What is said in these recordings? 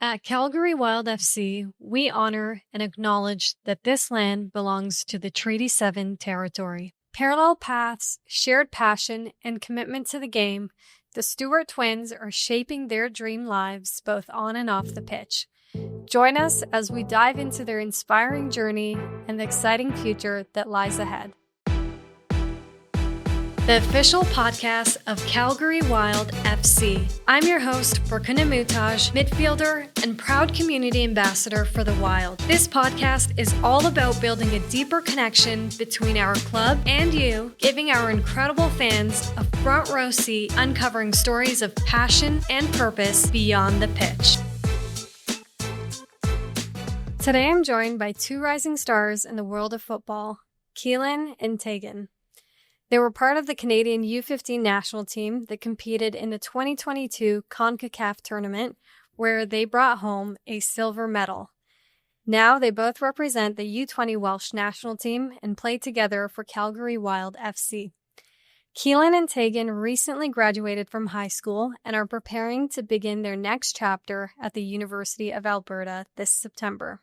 At Calgary Wild FC, we honor and acknowledge that this land belongs to the Treaty 7 territory. Parallel paths, shared passion, and commitment to the game, the Stewart twins are shaping their dream lives both on and off the pitch. Join us as we dive into their inspiring journey and the exciting future that lies ahead. The official podcast of Calgary Wild FC. I'm your host, Farkhunda Muhtaj, midfielder and proud community ambassador for the Wild. This podcast is all about building a deeper connection between our club and you, giving our incredible fans a front row seat, uncovering stories of passion and purpose beyond the pitch. Today I'm joined by two rising stars in the world of football, Keelan and Tegan. They were part of the Canadian U15 national team that competed in the 2022 CONCACAF tournament, where they brought home a silver medal. Now they both represent the U20 Welsh national team and play together for Calgary Wild FC. Keelan and Tegan recently graduated from high school and are preparing to begin their next chapter at the University of Alberta this September.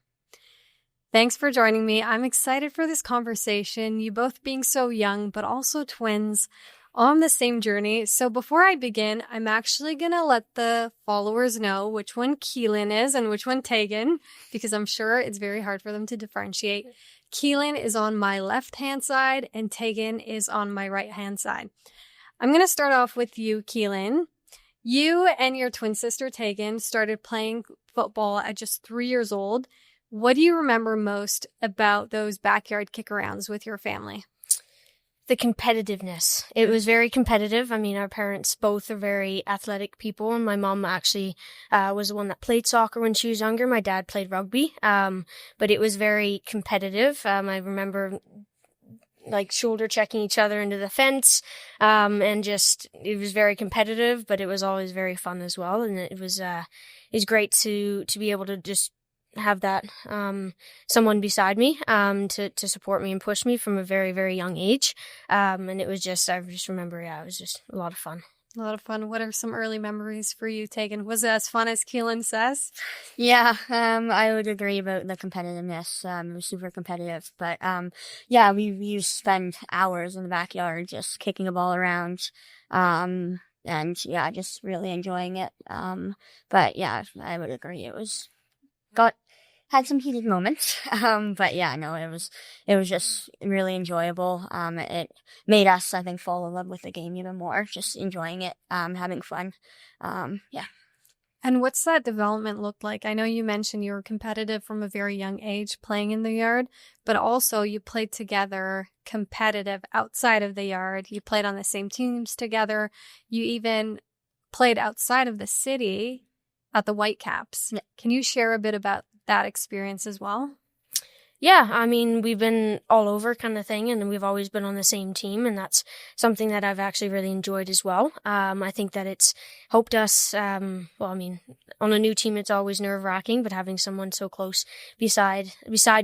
Thanks for joining me. I'm excited for this conversation, you both being so young, but also twins on the same journey. So before I begin, I'm actually going to let the followers know which one Keelan is and which one Tegan, because I'm sure it's very hard for them to differentiate. Keelan is on my left-hand side and Tegan is on my right-hand side. I'm going to start off with you, Keelan. You and your twin sister, Tegan, started playing football at just 3 years old. What do you remember most about those backyard kick-arounds with your family? The competitiveness. It was very competitive. I mean, our parents both are very athletic people, and my mom actually was the one that played soccer when she was younger. My dad played rugby, but it was very competitive. I remember shoulder checking each other into the fence, and just, it was very competitive, but it was always very fun as well. And it was great to be able to just have that someone beside me to support me and push me from a very, very young age. And it was just, I just remember, it was just a lot of fun. A lot of fun. What are some early memories for you, Tegan? Was it as fun as Keelan says? Yeah, I would agree about the competitiveness. It was super competitive. But we used to spend hours in the backyard just kicking a ball around. And just really enjoying it. But yeah, I would agree. It was had some heated moments. But yeah, no, it was just really enjoyable. It made us, I think, fall in love with the game even more, just enjoying it, having fun. And what's that development look like? I know you mentioned you were competitive from a very young age playing in the yard, but also you played together competitive outside of the yard. You played on the same teams together. You even played outside of the city at the Whitecaps. Yeah. Can you share a bit about that experience as well? Yeah, I mean, we've been all over kind of thing, and we've always been on the same team, and that's something that I've actually really enjoyed as well. I think that it's helped us, on a new team, it's always nerve-wracking, but having someone so close beside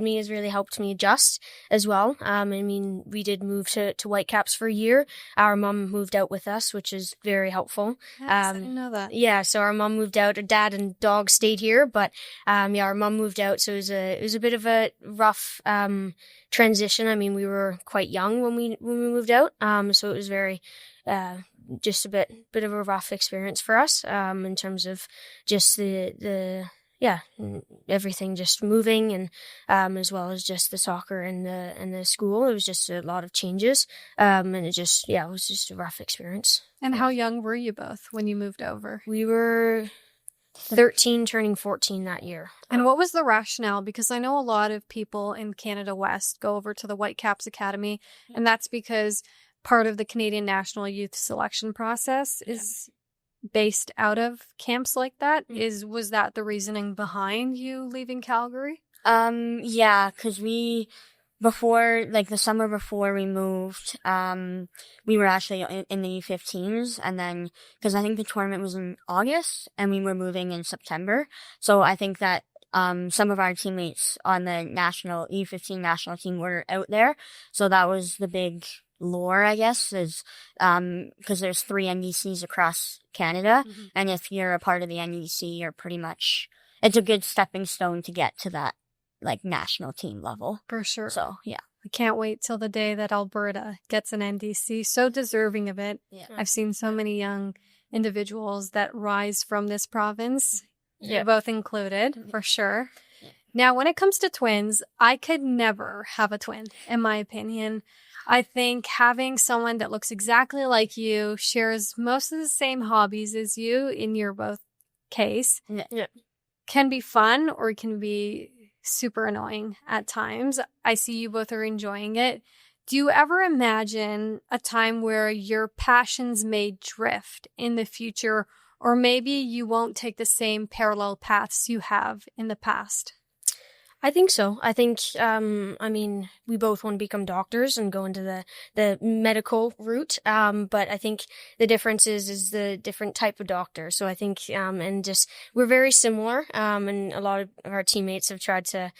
me has really helped me adjust as well. We did move to Whitecaps for a year. Our mum moved out with us, which is very helpful. Yes, I didn't know that. Yeah, so our mum moved out. Our dad and dog stayed here, but our mum moved out, so it was a bit of a rough transition. I mean, we were quite young when we moved out, so it was very just a bit of a rough experience for us in terms of just the everything just moving, and as well as just the soccer and the school. It was just a lot of changes, and it was just a rough experience. And how young were you both when you moved over? We were 13 turning 14 that year. And what was the rationale? Because I know a lot of people in Canada West go over to the Whitecaps Academy, and that's because part of the Canadian National Youth Selection process is based out of camps like that. Was that the reasoning behind you leaving Calgary? Because before, the summer before we moved, we were actually in the U15s, and then, because I think the tournament was in August, and we were moving in September, so I think that some of our teammates on the U15 national team were out there, so that was the big lure, I guess, is because there's 3 NDCs across Canada, and if you're a part of the NDC, you're pretty much it's a good stepping stone to get to that like national team level. For sure. So yeah. I can't wait till the day that Alberta gets an NDC. So deserving of it. Yeah. I've seen so many young individuals that rise from this province. Yeah. You're both included, for sure. Yeah. Now, when it comes to twins, I could never have a twin, in my opinion. I think having someone that looks exactly like you, shares most of the same hobbies as you in your both case, can be fun or can be super annoying at times. I see you both are enjoying it. Do you ever imagine a time where your passions may drift in the future, or maybe you won't take the same parallel paths you have in the past? I think so. I think, we both want to become doctors and go into the medical route. But I think the difference is the different type of doctor. So I think, we're very similar. And a lot of our teammates have tried to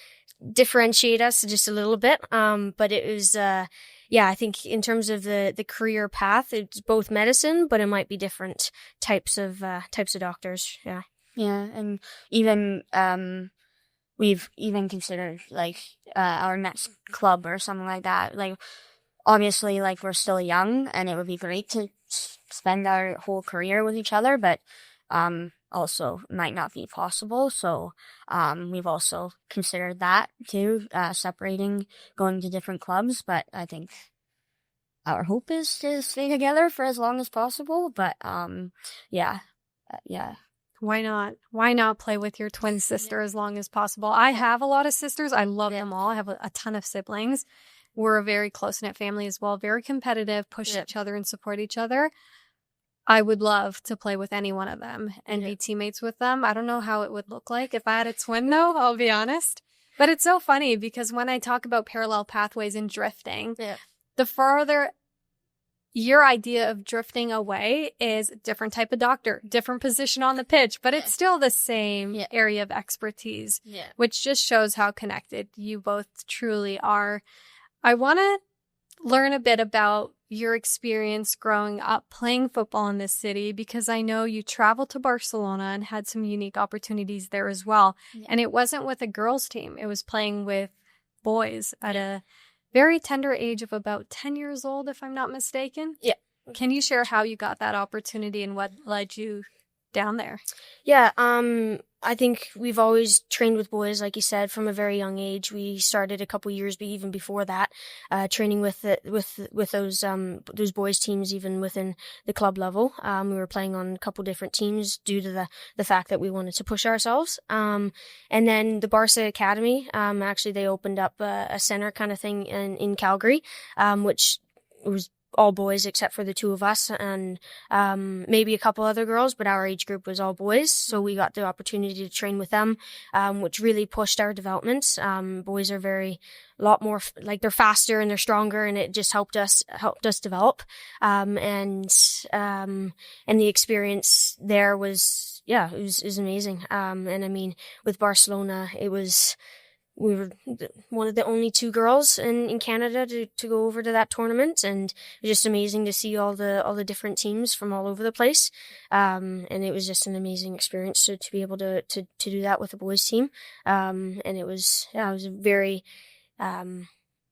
differentiate us just a little bit. But it was, I think in terms of the career path, it's both medicine, but it might be different types of doctors. Yeah. Yeah. And even, we've even considered like our next club or something like that. Like, obviously, like we're still young, and it would be great to spend our whole career with each other, but also might not be possible. So we've also considered that too, separating, going to different clubs. But I think our hope is to stay together for as long as possible. But yeah. Why not? Why not play with your twin sister as long as possible? I have a lot of sisters. I love them all. I have a ton of siblings. We're a very close-knit family as well. Very competitive, push each other and support each other. I would love to play with any one of them and be teammates with them. I don't know how it would look like if I had a twin, though, I'll be honest. But it's so funny because when I talk about parallel pathways and drifting, the farther your idea of drifting away is a different type of doctor, different position on the pitch, but it's still the same area of expertise, which just shows how connected you both truly are. I want to learn a bit about your experience growing up playing football in this city, because I know you traveled to Barcelona and had some unique opportunities there as well. And it wasn't with a girls team. It was playing with boys at a very tender age of about 10 years old, if I'm not mistaken. Yeah. Can you share how you got that opportunity and what led you down there? Yeah, I think we've always trained with boys, like you said, from a very young age. We started a couple years, but even before that, training with those boys teams, even within the club level. We were playing on a couple different teams due to the fact that we wanted to push ourselves. And then the Barca Academy, actually they opened up a center kind of thing in Calgary, which was all boys except for the two of us and maybe a couple other girls, but our age group was all boys. So we got the opportunity to train with them, which really pushed our development. Boys are a lot more like they're faster and they're stronger, and it just helped us develop. And the experience there was it was amazing. And I mean, with Barcelona, we were one of the only two girls in Canada to go over to that tournament, and it was just amazing to see all the different teams from all over the place. And it was just an amazing experience to be able to do that with the boys team. And it was very,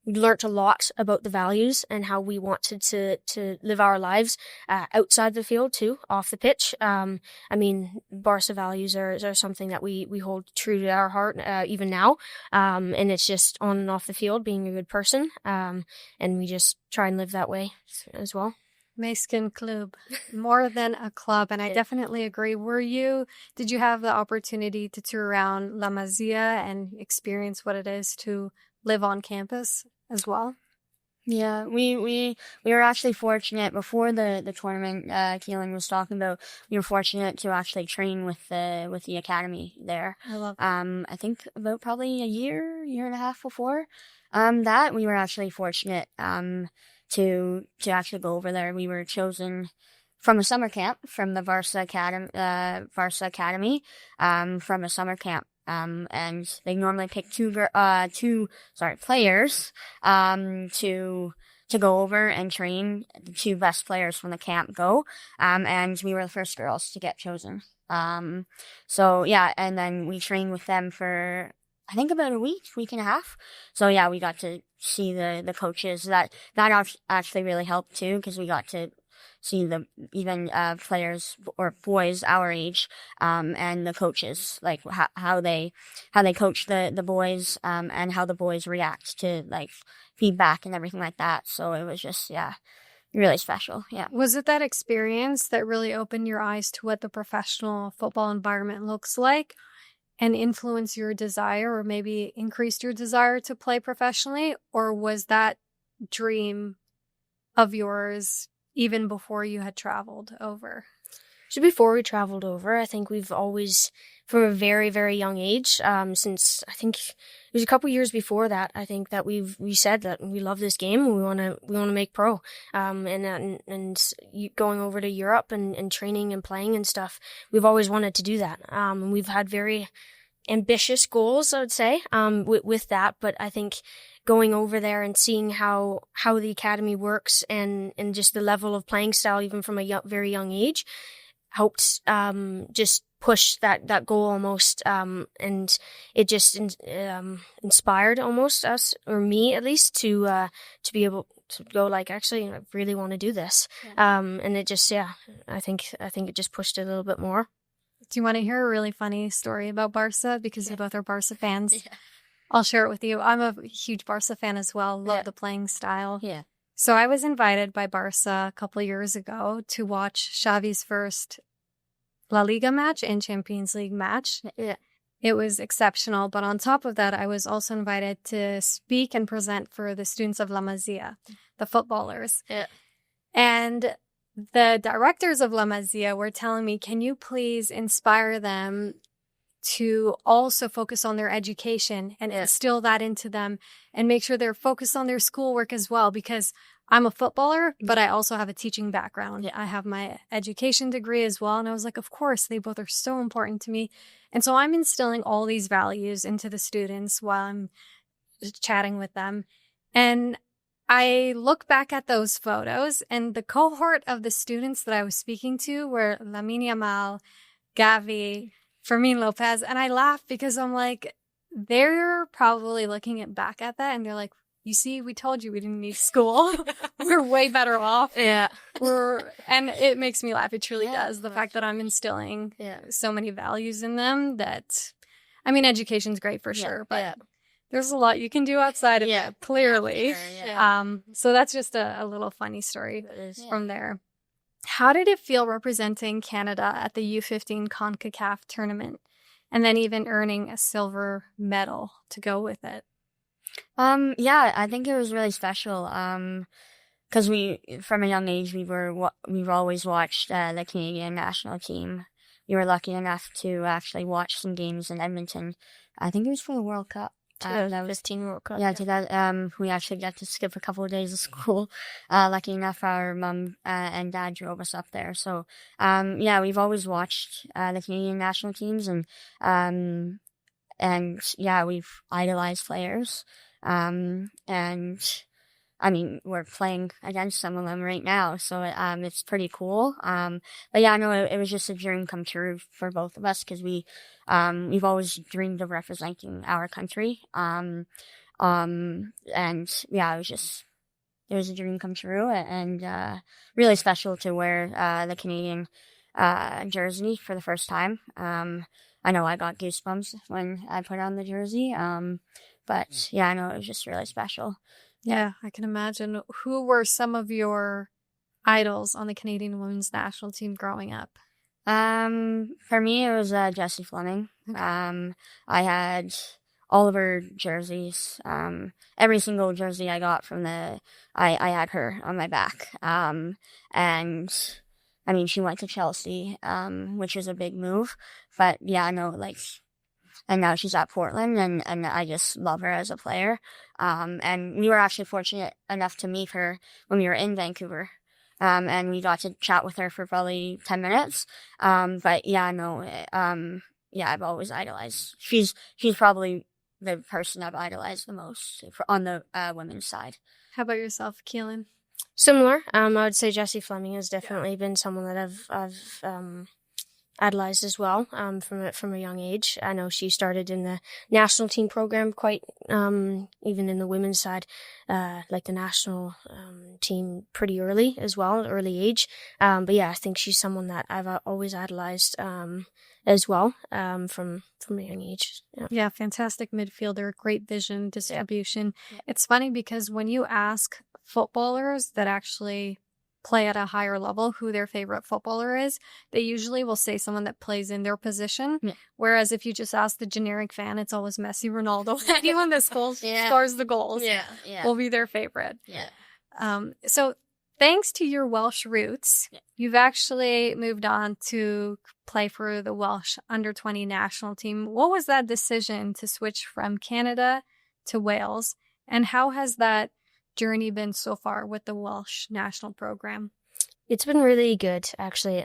we learnt a lot about the values and how we wanted to live our lives outside the field too, off the pitch. I mean, Barca values are something that we hold true to our heart even now. And it's just on and off the field, being a good person. And we just try and live that way as well. Mexican club, more than a club, and I definitely agree. Did you have the opportunity to tour around La Masia and experience what it is to live on campus as well? Yeah, we were actually fortunate before the tournament Keelan was talking about. We were fortunate to actually train with the academy there. I love that. I think about probably a year and a half before that we were actually fortunate to actually go over there. We were chosen from a summer camp from the Barca Academy from a summer camp. And they normally pick two players, to go over and train. The two best players from the camp go. And we were the first girls to get chosen. So yeah, and then we trained with them for, I think, about a week and a half. So yeah, we got to see the coaches. That actually really helped too, because we got to see the even players or boys our age, and the coaches, like how they coach the boys, and how the boys react to like feedback and everything like that. So it was just, yeah, really special. Yeah. Was it that experience that really opened your eyes to what the professional football environment looks like and influenced your desire, or maybe increased your desire to play professionally? Or was that dream of yours even before you had traveled over? So before we traveled over, I think we've always, from a very, very young age, since I think it was a couple years before that, I think that we said that we love this game and we want to make pro, and going over to Europe and training and playing and stuff. We've always wanted to do that. And we've had very ambitious goals, I would say, with that. But I think going over there and seeing how the academy works and just the level of playing style, even from a very young age, helped just push that goal almost, and it just inspired almost us, or me at least, to be able to go like, actually, I really want to do this. Yeah. And it just, yeah, I think it just pushed it a little bit more. Do you want to hear a really funny story about Barca? Because you both are Barca fans. Yeah. I'll share it with you. I'm a huge Barca fan as well. Love the playing style. Yeah. So I was invited by Barca a couple of years ago to watch Xavi's first La Liga match and Champions League match. Yeah. It was exceptional. But on top of that, I was also invited to speak and present for the students of La Masia, the footballers. Yeah. And the directors of La Masia were telling me, can you please inspire them to also focus on their education and instill that into them and make sure they're focused on their schoolwork as well, because I'm a footballer, but I also have a teaching background. Yeah. I have my education degree as well. And I was like, of course, they both are so important to me. And so I'm instilling all these values into the students while I'm chatting with them. And I look back at those photos, and the cohort of the students that I was speaking to were Lamine Yamal, Gavi, Fermin Lopez, and I laugh because I'm like, they're probably looking back at that and they're like, you see, we told you we didn't need school. We're way better off. Yeah. And it makes me laugh. It truly does. The fact that I'm instilling so many values in them that, I mean, education's great for sure, but there's a lot you can do outside of it, clearly. Sure, so that's just a little funny story from there. How did it feel representing Canada at the U15 CONCACAF tournament and then even earning a silver medal to go with it? Yeah, I think it was really special. Because from a young age, we've always watched the Canadian national team. We were lucky enough to actually watch some games in Edmonton. I think it was for the World Cup. 2015 World Cup. Yeah, we actually got to skip a couple of days of school. Lucky enough, our mom and dad drove us up there. So, we've always watched the Canadian national teams, and we've idolized players. And I mean, we're playing against some of them right now, so it's pretty cool. But yeah, no, it was just a dream come true for both of us, because we've always dreamed of representing our country. And yeah, it was a dream come true, and really special to wear the Canadian jersey for the first time. I know I got goosebumps when I put on the jersey. But yeah, I know it was just really special. Yeah, I can imagine. Who were some of your idols on the Canadian women's national team growing up? For me, it was Jessie Fleming. Okay. I had all of her jerseys. Every single jersey I got from I had her on my back. And I mean, she went to Chelsea, which was a big move. But yeah, I know, like, and now she's at Portland, and I just love her as a player. And we were actually fortunate enough to meet her when we were in Vancouver. And we got to chat with her for probably 10 minutes. But yeah, no, I've always idolized. She's probably the person I've idolized the most on the women's side. How about yourself, Keelan? Similar. I would say Jessie Fleming has definitely been someone that I've idolized as well, from a young age. I know she started in the national team program quite, even in the women's side, like the national, team pretty early as well, early age. But yeah, I think she's someone that I've always idolized, as well, from a young age. Yeah, fantastic midfielder, great vision, distribution. Yeah. It's funny because when you ask footballers that actually play at a higher level who their favorite footballer is, they usually will say someone that plays in their position. Yeah. Whereas if you just ask the generic fan, it's always Messi, Ronaldo. Anyone that scores the goals will be their favorite. Yeah. So thanks to your Welsh roots, you've actually moved on to play for the Welsh under-20 national team. What was that decision to switch from Canada to Wales? And how has that journey been so far with the Welsh national program? It's been really good, actually.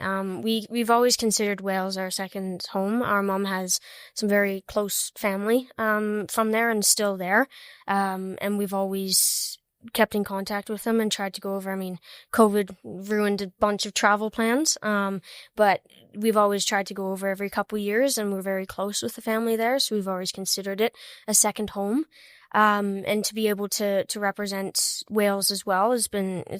We've always considered Wales our second home. Our mom has some very close family from there and still there. And we've always kept in contact with them and tried to go over. I mean, COVID ruined a bunch of travel plans, but we've always tried to go over every couple of years, and we're very close with the family there, so we've always considered it a second home. And to be able to represent Wales as well it's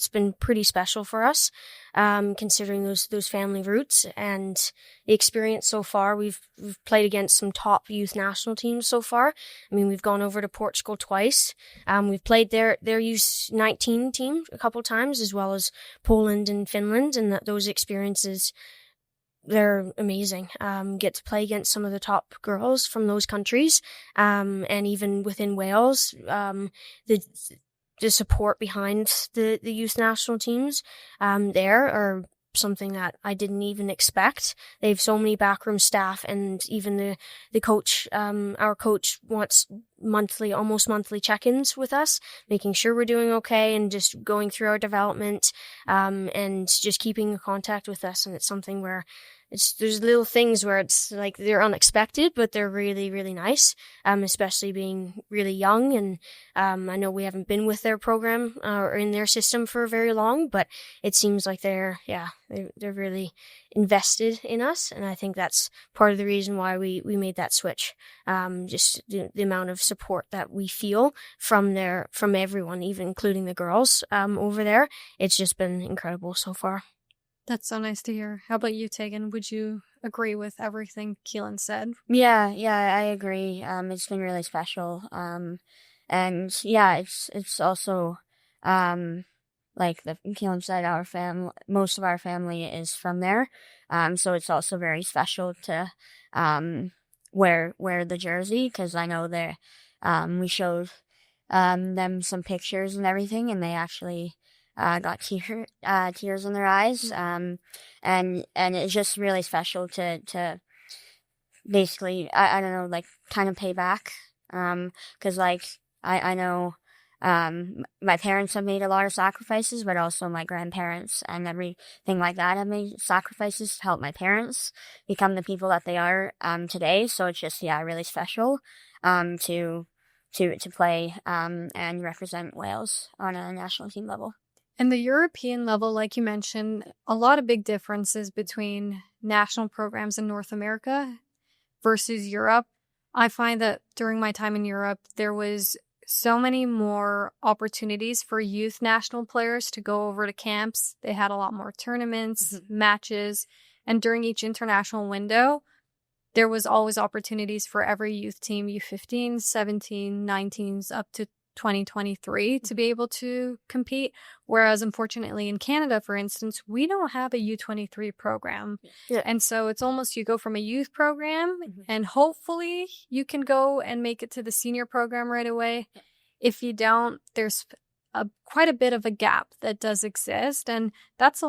been pretty special for us, considering those family roots and the experience so far. We've played against some top youth national teams so far. I mean, we've gone over to Portugal twice. We've played their U19 team a couple times, as well as Poland and Finland, and those experiences, they're amazing. Get to play against some of the top girls from those countries. And even within Wales, the support behind the youth national teams, there are something that I didn't even expect. They have so many backroom staff, and even the coach, our coach wants almost monthly check-ins with us, making sure we're doing okay and just going through our development, and just keeping in contact with us. And it's something where there's little things where it's like they're unexpected, but they're really, really nice, especially being really young. And I know we haven't been with their program or in their system for very long, but it seems like they're really invested in us. And I think that's part of the reason why we made that switch. Just the amount of support that we feel from everyone, even including the girls over there. It's just been incredible so far. That's so nice to hear. How about you, Tegan? Would you agree with everything Keelan said? Yeah, I agree. It's been really special. And yeah, it's also, like Keelan said, most of our family is from there. So it's also very special to, wear the jersey, because I know we showed, them some pictures and everything, and they actually, got tears in their eyes. And it's just really special to basically, I don't know, like kind of pay back. 'Cause like, I know, my parents have made a lot of sacrifices, but also my grandparents and everything like that have made sacrifices to help my parents become the people that they are, today. So it's just, really special, to play, and represent Wales on a national team level. And the European level, like you mentioned, a lot of big differences between national programs in North America versus Europe. I find that during my time in Europe, there was so many more opportunities for youth national players to go over to camps. They had a lot more tournaments, matches, and during each international window, there was always opportunities for every youth team, U15, 17, 19s, up to 2023 to be able to compete. Whereas unfortunately in Canada, for instance, we don't have a U23 program. Yeah. And so it's almost you go from a youth program and hopefully you can go and make it to the senior program right away. Yeah. If you don't, there's quite a bit of a gap that does exist. And that's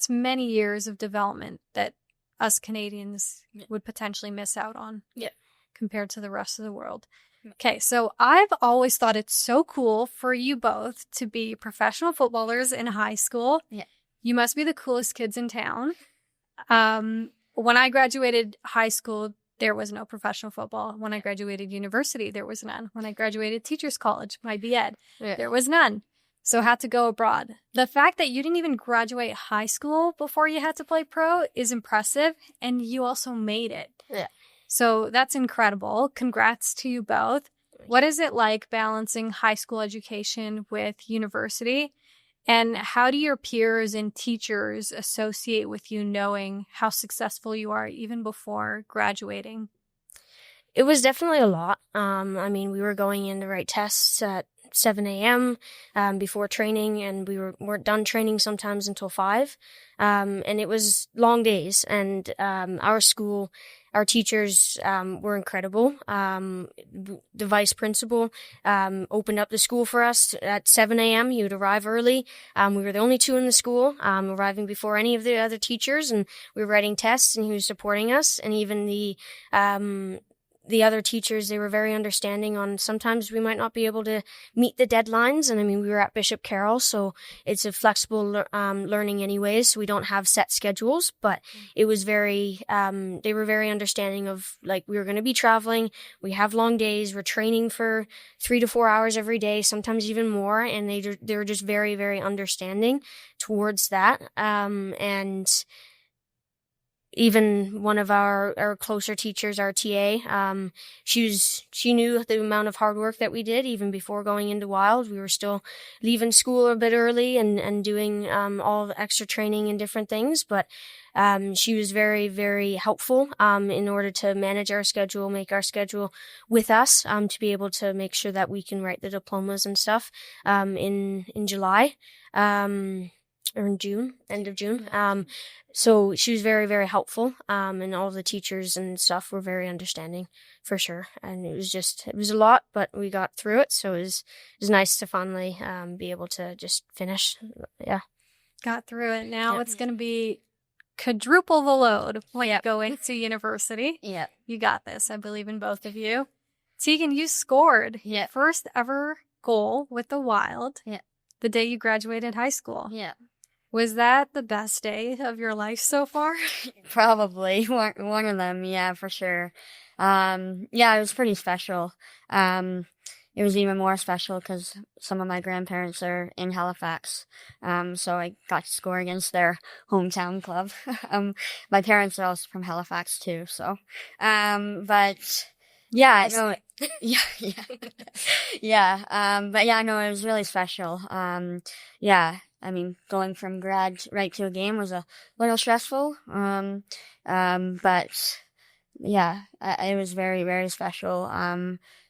many years of development that us Canadians would potentially miss out on compared to the rest of the world. Okay, so I've always thought it's so cool for you both to be professional footballers in high school. Yeah. You must be the coolest kids in town. When I graduated high school, there was no professional football. When I graduated university, there was none. When I graduated teachers college, my BEd, there was none. So had to go abroad. The fact that you didn't even graduate high school before you had to play pro is impressive, and you also made it. Yeah. So that's incredible. Congrats to you both. What is it like balancing high school education with university? And how do your peers and teachers associate with you knowing how successful you are even before graduating? It was definitely a lot. I mean, we were going in to write tests at 7 a.m. Before training, and we weren't done training sometimes until 5. And it was long days. And our school, our teachers were incredible. The vice principal opened up the school for us at 7 a.m. He would arrive early. We were the only 2 in the school, arriving before any of the other teachers, and we were writing tests, and he was supporting us. And even the other teachers, they were very understanding on sometimes we might not be able to meet the deadlines. And I mean, we were at Bishop Carroll, so it's a flexible learning anyways. So we don't have set schedules, but it was they were very understanding of like, we were going to be traveling. We have long days. We're training for 3 to 4 hours every day, sometimes even more. And they were just very, very understanding towards that. And even one of our closer teachers, our TA, she knew the amount of hard work that we did even before going into Wild. We were still leaving school a bit early and doing all the extra training and different things, but she was very, very helpful in order to manage our schedule, make our schedule with us, to be able to make sure that we can write the diplomas and stuff in July. Or in June, end of June. So she was very, very helpful. And all the teachers and stuff were very understanding for sure. And it was a lot, but we got through it. So it was nice to finally be able to just finish. Yeah. Got through it. Now it's going to be quadruple the load when you go into university. Yeah. You got this. I believe in both of you. Tegan, you scored Yeah. first ever goal with the Wild. Yeah. The day you graduated high school. Yeah. Was that the best day of your life so far? Probably one of them, yeah, for sure. Yeah, it was pretty special. It was even more special because some of my grandparents are in Halifax, so I got to score against their hometown club. My parents are also from Halifax too, so, but yeah, no, but yeah, no, it was really special. Yeah. I mean, going from grad right to a game was a little stressful. But yeah, it was very, very special,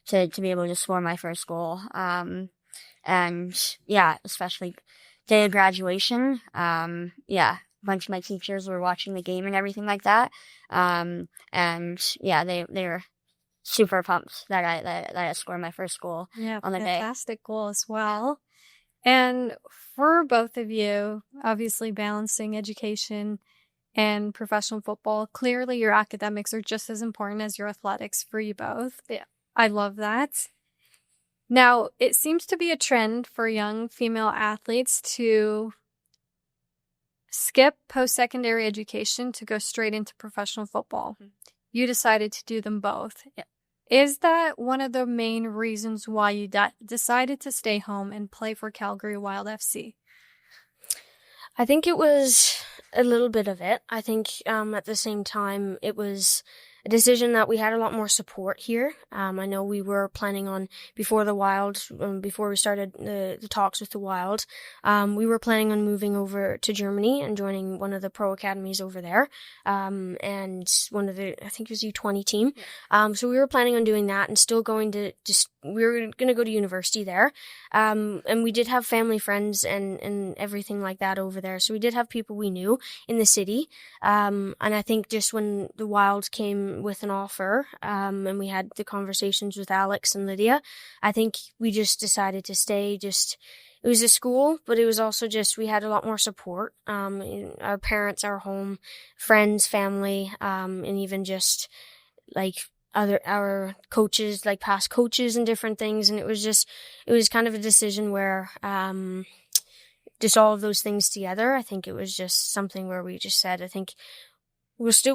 to be able to score my first goal. And yeah, especially day of graduation. Yeah, a bunch of my teachers were watching the game and everything like that. And yeah, they were super pumped that I scored my first goal on the day. Fantastic goal as well. And for both of you, obviously balancing education and professional football, clearly your academics are just as important as your athletics for you both. Yeah. I love that. Now, it seems to be a trend for young female athletes to skip post-secondary education to go straight into professional football. Mm-hmm. You decided to do them both. Yeah. Is that one of the main reasons why you decided to stay home and play for Calgary Wild FC? I think it was a little bit of it. I think at the same time, it was a decision that we had a lot more support here. I know we were planning on, before the Wild, before we started the talks with the Wild, we were planning on moving over to Germany and joining one of the pro academies over there, and one of the, I think it was U20 team. So we were planning on doing that and still going to we were going to go to university there. And we did have family, friends, and everything like that over there. So we did have people we knew in the city. And I think just when the Wild came with an offer, and we had the conversations with Alex and Lydia, I think we just decided to stay. It was a school, but it was also just, we had a lot more support. Our parents, our home, friends, family, and even just like our coaches, like past coaches and different things. And it was kind of a decision where, just all of those things together, I think it was just something where we just said, I think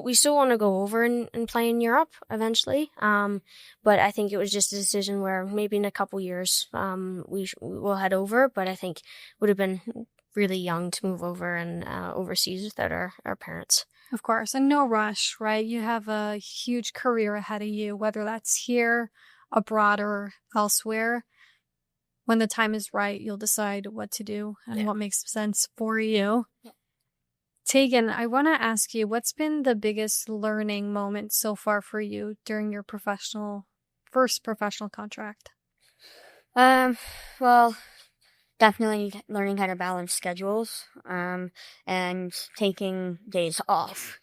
we still want to go over and play in Europe eventually. But I think it was just a decision where maybe in a couple years, we'll head over. But I think would have been really young to move over and overseas without our parents. Of course, and no rush, right? You have a huge career ahead of you, whether that's here, abroad, or elsewhere. When the time is right, you'll decide what to do and what makes sense for you. Yeah. Tegan, I want to ask you, what's been the biggest learning moment so far for you during your first professional contract? Well, definitely learning how to balance schedules, and taking days off.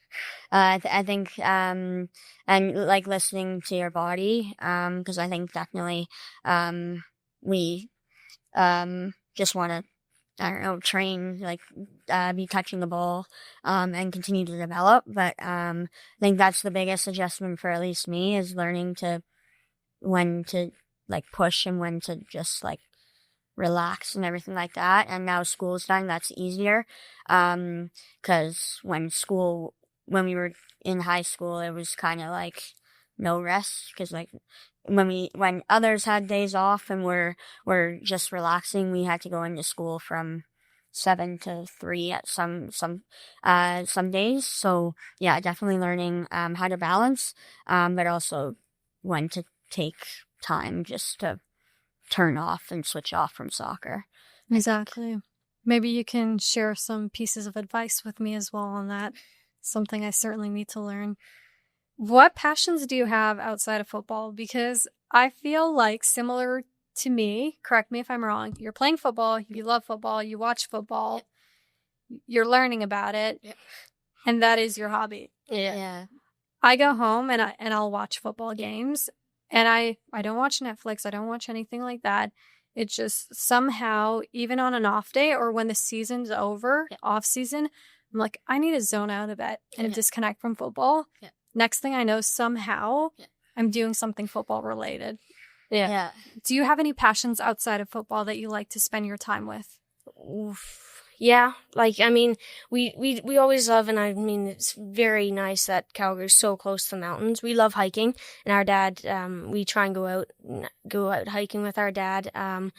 I think, and like listening to your body, because I think definitely, we, just want to, I don't know, train, like, be touching the ball, and continue to develop. But, I think that's the biggest adjustment for at least me, is learning when to, like, push and when to just, like, relax and everything like that. And now school's done, that's easier. 'Cause when we were in high school, it was kind of like no rest. 'Cause like when others had days off and we're just relaxing, we had to go into school from 7 to 3 at some days. So yeah, definitely learning, how to balance, but also when to take time just to turn off and switch off from soccer. Exactly. Maybe you can share some pieces of advice with me as well on that. Something I certainly need to learn. What passions do you have outside of football? Because I feel like, similar to me, correct me if I'm wrong, you're playing football, you love football, you watch football, you're learning about it, and that is your hobby. Yeah. I go home and I'll watch football games. And I don't watch Netflix. I don't watch anything like that. It's just somehow, even on an off day or when the season's over, off season, I'm like, I need to zone out a bit and disconnect from football. Yeah. Next thing I know, somehow I'm doing something football related. Yeah. Do you have any passions outside of football that you like to spend your time with? Oof. Yeah, like, I mean, we always love, and I mean, it's very nice that Calgary's so close to the mountains. We love hiking, and our dad, we try and go out hiking with our dad, and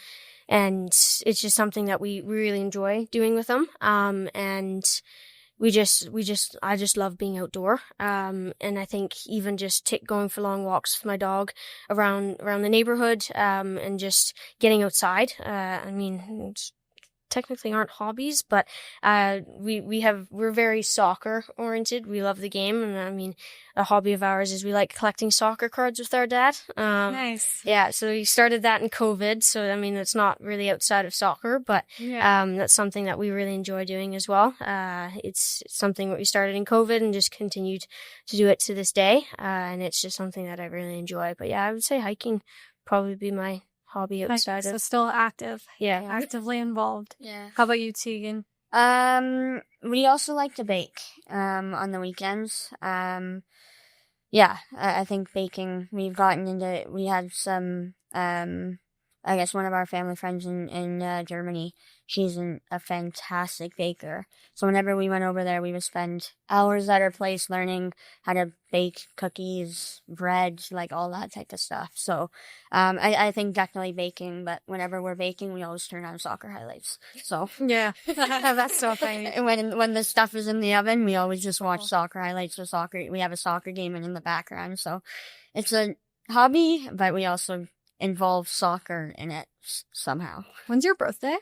it's just something that we really enjoy doing with him. And I just love being outdoor. And I think even just going for long walks with my dog around the neighborhood, and just getting outside. I mean, technically aren't hobbies, but we're very soccer oriented. We love the game, and I mean, a hobby of ours is we like collecting soccer cards with our dad. Nice. Yeah, so we started that in COVID, so I mean, it's not really outside of soccer, but that's something that we really enjoy doing as well. It's something that we started in COVID and just continued to do it to this day, and it's just something that I really enjoy. But yeah, I would say hiking probably be my hobby outside so still active. Yeah. Actively involved. Yeah. How about you, Tegan? We also like to bake, on the weekends. Yeah, I think baking, we had some, I guess one of our family friends in Germany, she's a fantastic baker. So whenever we went over there, we would spend hours at her place learning how to bake cookies, bread, like all that type of stuff. So, I think definitely baking, but whenever we're baking, we always turn on soccer highlights. So. Yeah, that's so funny. When the stuff is in the oven, we always just watch soccer highlights or soccer. We have a soccer game in the background. So it's a hobby, but we also involve soccer in it somehow. When's your birthday?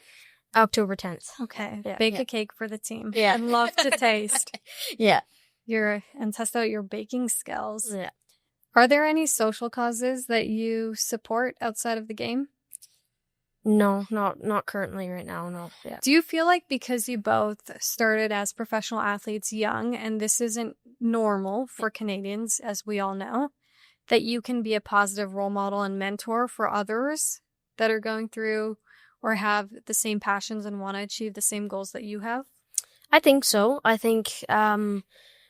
October 10th. Okay. Bake a cake for the team. Yeah. I'd love to taste. Yeah. And test out your baking skills. Yeah. Are there any social causes that you support outside of the game? No, not currently right now, no. Yeah. Do you feel like because you both started as professional athletes young, and this isn't normal for Canadians, as we all know, that you can be a positive role model and mentor for others that are going through or have the same passions and want to achieve the same goals that you have? I think so. I think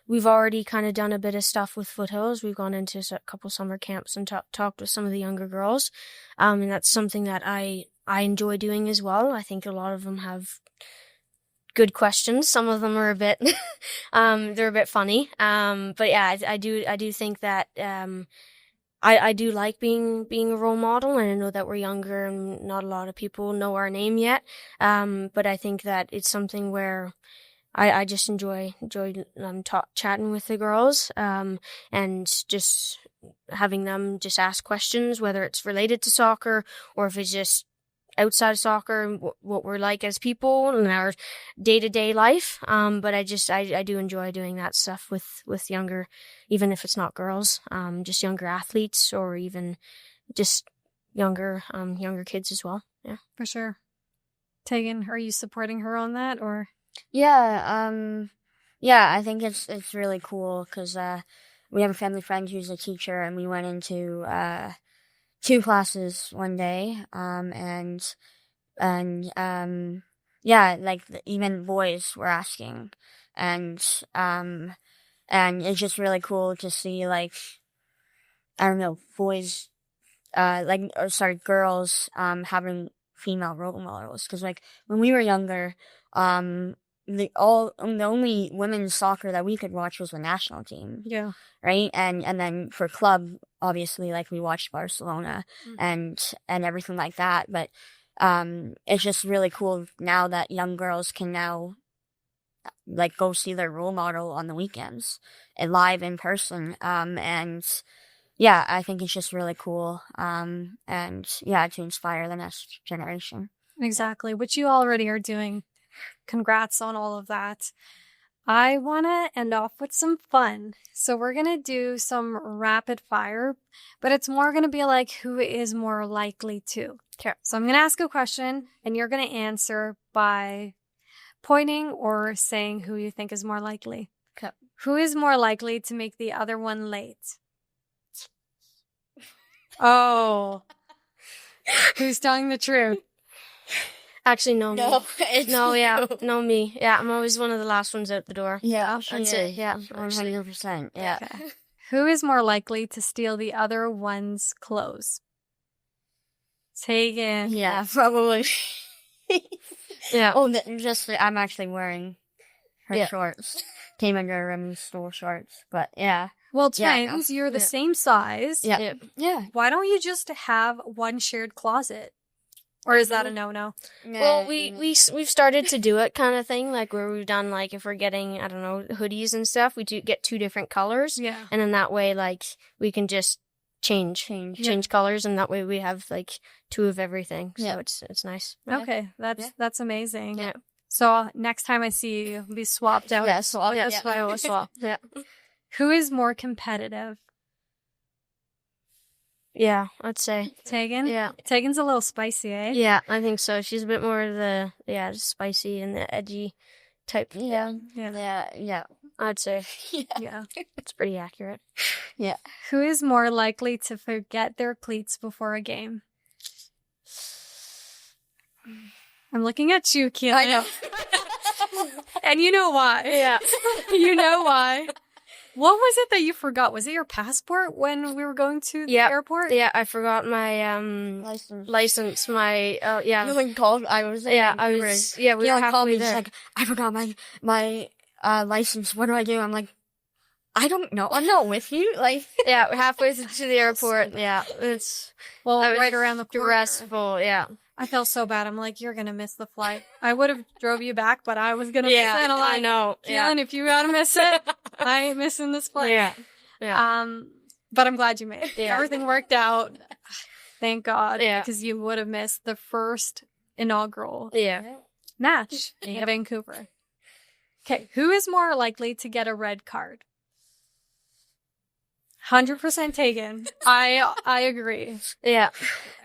we've already kind of done a bit of stuff with Foothills. We've gone into a couple summer camps and talked with some of the younger girls. And that's something that I enjoy doing as well. I think a lot of them have good questions. Some of them are a bit, they're a bit funny. But yeah, I do think that, I do like being a role model, and I know that we're younger and not a lot of people know our name yet. But I think that it's something where I just enjoy chatting with the girls, and just having them just ask questions, whether it's related to soccer or if it's just outside of soccer, what we're like as people in our day-to-day life. But I do enjoy doing that stuff with younger, even if it's not girls, just younger athletes, or even just younger kids as well. Yeah, For sure. Tegan, are you supporting her on that, or? Yeah, I think it's really cool because we have a family friend who's a teacher, and we went into 2 classes one day, yeah, like even boys were asking, and it's just really cool to see, like, I don't know, boys, girls, having female role models, because like when we were younger, the only women's soccer that we could watch was the national team. Yeah. Right? And then for club, obviously, like, we watched Barcelona and everything like that. But it's just really cool now that young girls can now, like, go see their role model on the weekends and live in person. And yeah, I think it's just really cool. And yeah, to inspire the next generation. Exactly, which you already are doing. Congrats on all of that. I want to end off with some fun. So we're going to do some rapid fire, but it's more going to be like who is more likely to. Sure. So I'm going to ask a question and you're going to answer by pointing or saying who you think is more likely. Okay. Who is more likely to make the other one late? Oh. Who's telling the truth? Actually, no, me. It's No, me. Yeah, I'm always one of the last ones out the door. Yeah, I'd say, yeah, 100%. Yeah. Okay. Who is more likely to steal the other one's clothes? Tegan. Yeah, probably. Yeah. Oh, I'm actually wearing her Yeah. shorts. Came under store shorts, but yeah. Well, Yeah. twins, you're the same size. Yeah. Yeah. Why don't you just have one shared closet? Or is that a no-no? Well, we've started to do it kind of thing, like where we've done, like, if we're getting, I don't know, hoodies and stuff, we do get 2 different colors. Yeah. And then that way, like, we can just change colors, and that way we have, like, 2 of everything. So it's nice. Okay, that's amazing. Yeah. So next time I see you, be swapped out. Yeah, swap. Yeah, that's why I was swap. Yeah. Who is more competitive? Yeah, I'd say. Tegan? Yeah. Tegan's a little spicy, eh? Yeah, I think so. She's a bit more of the, just spicy and the edgy type. Yeah. I'd say. Yeah. It's pretty accurate. Yeah. Who is more likely to forget their cleats before a game? I'm looking at you, Keelan. I know. And you know why. Yeah. You know why. What was it that you forgot? Was it your passport when we were going to the airport? Yeah, I forgot my license. My yeah. No one called. I was. Yeah, I was. Yeah, we were halfway there. Like, I forgot my license. What do I do? I'm like, I don't know. I'm not with you. Like, yeah, we're halfway to the airport. Yeah, it's right around the corner. Stressful. Yeah. I felt so bad. I'm like, you're gonna miss the flight. I would have drove you back, but I was gonna miss it. And I'm like, I know. Keelan, if you gotta miss it, I ain't missing this flight. Yeah. But I'm glad you made it. Yeah. Everything worked out. Thank God. Yeah. Because you would have missed the first inaugural match in Vancouver. Okay. Who is more likely to get a red card? 100% Tegan. I agree. Yeah.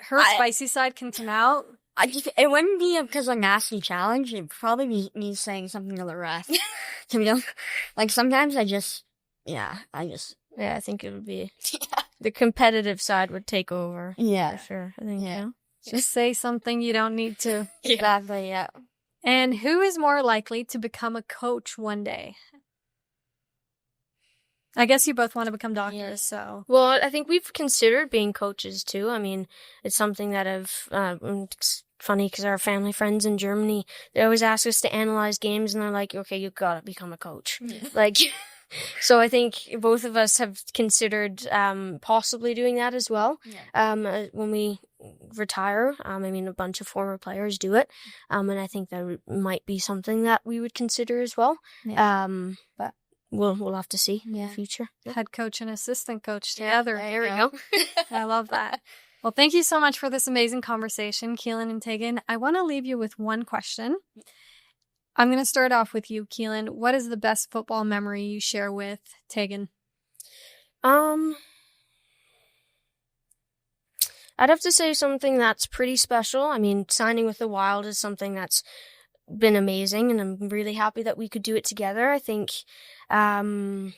Her spicy side can come out. It wouldn't be because of a nasty challenge. It'd probably be me saying something to the ref. To be honest, like, sometimes I think it would be the competitive side would take over. Yeah. For sure. I think Just say something you don't need to. Exactly. Yeah. And who is more likely to become a coach one day? I guess you both want to become doctors, so. Well, I think we've considered being coaches too. I mean, it's something that I've funny because our family friends in Germany, they always ask us to analyze games, and they're like, okay, you've got to become a coach. Like, so I think both of us have considered possibly doing that as well. When we retire, I mean, a bunch of former players do it, and I think that might be something that we would consider as well. But we'll have to see in the future. Head coach and assistant coach together. There we go. I love that. Well, thank you so much for this amazing conversation, Keelan and Tegan. I want to leave you with one question. I'm going to start off with you, Keelan. What is the best football memory you share with Tegan? I'd have to say something that's pretty special. I mean, signing with the Wild is something that's been amazing, and I'm really happy that we could do it together. I think also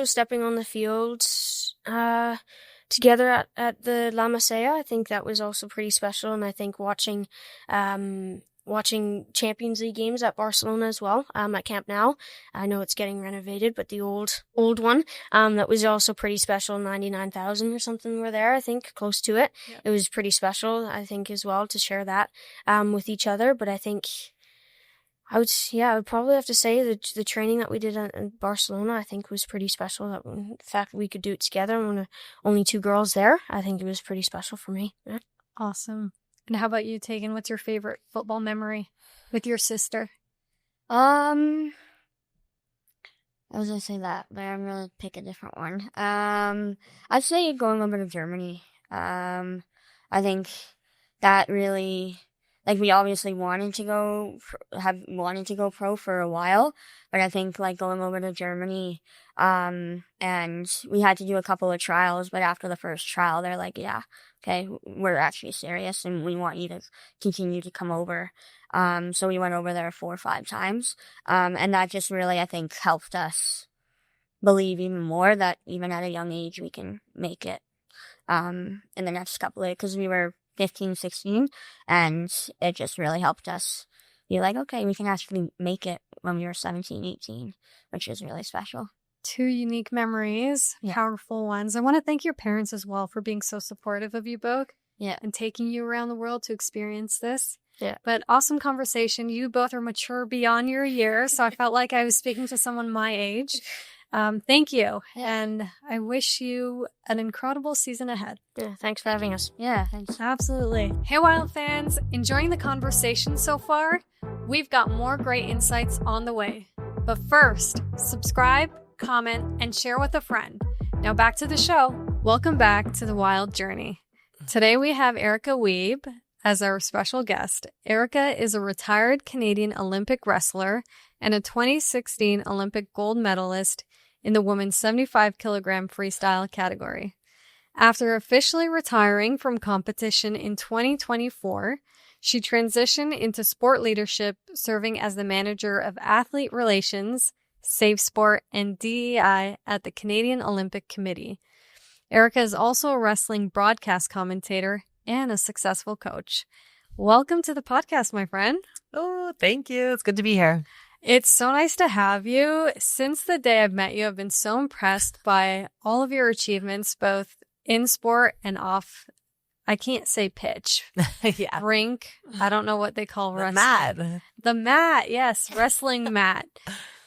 stepping on the field together at the La Masia, I think that was also pretty special. And I think watching Champions League games at Barcelona as well, at Camp Nou. I know it's getting renovated, but the old one, that was also pretty special. 99,000 or something were there, I think, close to it. Yeah. It was pretty special, I think, as well, to share that with each other. But I think I would probably have to say the training that we did in Barcelona, I think, was pretty special. That the fact that we could do it together, and only 2 girls there, I think it was pretty special for me. Yeah. Awesome. And how about you, Tegan? What's your favorite football memory with your sister? I was going to say that, but I'm going to pick a different one. I'd say going over to Germany. I think that really, like, we obviously wanted to go pro for a while, but I think, like, going over to Germany, and we had to do a couple of trials, but after the first trial, they're like, yeah, okay, we're actually serious, and we want you to continue to come over. So we went over there 4 or 5 times, and that just really, I think, helped us believe even more that even at a young age, we can make it, in the next couple of, because we were 15, 16, and it just really helped us be like, okay, we can actually make it when we were 17, 18, which is really special. 2 unique memories, powerful ones. I want to thank your parents as well for being so supportive of you both and taking you around the world to experience this. Yeah. But awesome conversation. You both are mature beyond your years, so I felt like I was speaking to someone my age. Thank you, and I wish you an incredible season ahead. Yeah, thanks for having us. Yeah, thanks. Absolutely. Hey, Wild fans, enjoying the conversation so far? We've got more great insights on the way. But first, subscribe, comment, and share with a friend. Now back to the show. Welcome back to the Wild Journey. Today we have Erica Wiebe as our special guest. Erica is a retired Canadian Olympic wrestler and a 2016 Olympic gold medalist in the women's 75-kilogram freestyle category. After officially retiring from competition in 2024, she transitioned into sport leadership, serving as the manager of athlete relations, Safe Sport, and DEI at the Canadian Olympic Committee. Erica is also a wrestling broadcast commentator and a successful coach. Welcome to the podcast, my friend. Oh, thank you. It's good to be here. It's so nice to have you. Since the day I've met you, I've been so impressed by all of your achievements, both in sport and off. I can't say pitch. Rink. I don't know what they call wrestling. Mat. The mat. Yes. Wrestling mat.